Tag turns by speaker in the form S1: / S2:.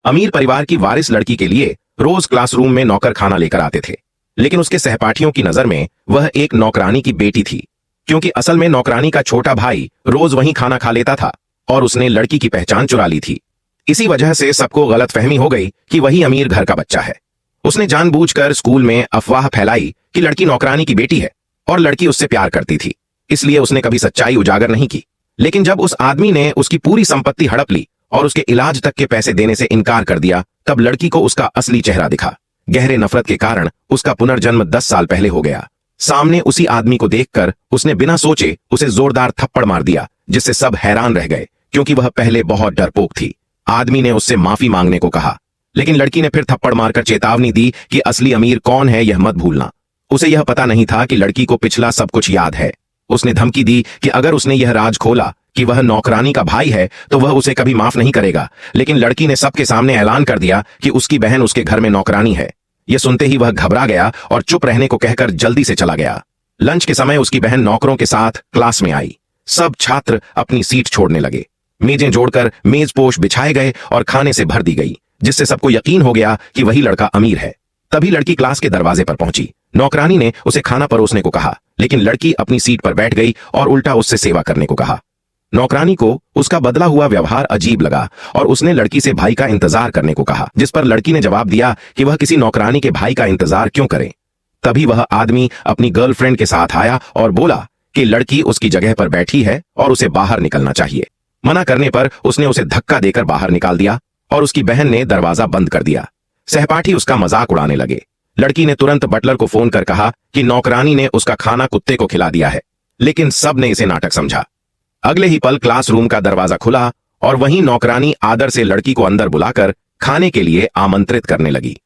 S1: अमीर परिवार की वारिस लड़की के लिए रोज क्लासरूम में नौकर खाना लेकर आते थे, लेकिन उसके सहपाठियों की नजर में वह एक नौकरानी की बेटी थी, क्योंकि असल में नौकरानी का छोटा भाई रोज वहीं खाना खा लेता था और उसने लड़की की पहचान चुरा ली थी। इसी वजह से सबको गलतफहमी हो गई कि वही अमीर घर का बच्चा है। उसने जानबूझकर स्कूल में अफवाह फैलाई कि लड़की नौकरानी की बेटी है और लड़की उससे प्यार करती थी, इसलिए उसने कभी सच्चाई उजागर नहीं की। लेकिन जब उस आदमी ने उसकी पूरी संपत्ति हड़प ली और उसके इलाज तक के पैसे देने से इनकार कर दिया, तब लड़की को उसका असली चेहरा दिखा। गहरे नफरत के कारण उसका पुनर्जन्म 10 साल पहले हो गया। सामने उसी आदमी को देखकर उसने बिना सोचे उसे जोरदार थप्पड़ मार दिया, जिससे सब हैरान रह गए, क्योंकि वह पहले बहुत डरपोक थी। आदमी ने उससे माफी मांगने को कहा, लेकिन लड़की ने फिर थप्पड़ मारकर चेतावनी दी कि असली अमीर कौन है यह मत भूलना। उसे यह पता नहीं था कि लड़की को पिछला सब कुछ याद है। उसने धमकी दी कि अगर उसने यह राज खोला कि वह नौकरानी का भाई है तो वह उसे कभी माफ नहीं करेगा। लेकिन लड़की ने सबके सामने ऐलान कर दिया कि उसकी बहन उसके घर में नौकरानी है। यह सुनते ही वह घबरा गया और चुप रहने को कहकर जल्दी से चला गया। लंच के समय उसकी बहन नौकरों के साथ क्लास में आई। सब छात्र अपनी सीट छोड़ने लगे। मेजें जोड़कर मेजपोश बिछाए गए और खाने से भर दी गई, जिससे सबको यकीन हो गया कि वही लड़का अमीर है। तभी लड़की क्लास के दरवाजे पर पहुंची। नौकरानी ने उसे खाना परोसने को कहा, लेकिन लड़की अपनी सीट पर बैठ गई और उल्टा उससे सेवा करने को कहा। नौकरानी को उसका बदला हुआ व्यवहार अजीब लगा और उसने लड़की से भाई का इंतजार करने को कहा, जिस पर लड़की ने जवाब दिया कि वह किसी नौकरानी के भाई का इंतजार क्यों करे। तभी वह आदमी अपनी गर्लफ्रेंड के साथ आया और बोला कि लड़की उसकी जगह पर बैठी है और उसे बाहर निकलना चाहिए। मना करने पर उसने उसे धक्का देकर बाहर निकाल दिया और उसकी बहन ने दरवाजा बंद कर दिया। सहपाठी उसका मजाक उड़ाने लगे। लड़की ने तुरंत बटलर को फोन कर कहा कि नौकरानी ने उसका खाना कुत्ते को खिला दिया है, लेकिन सब ने इसे नाटक समझा। अगले ही पल क्लासरूम का दरवाजा खुला और वहीं नौकरानी आदर से लड़की को अंदर बुलाकर खाने के लिए आमंत्रित करने लगी।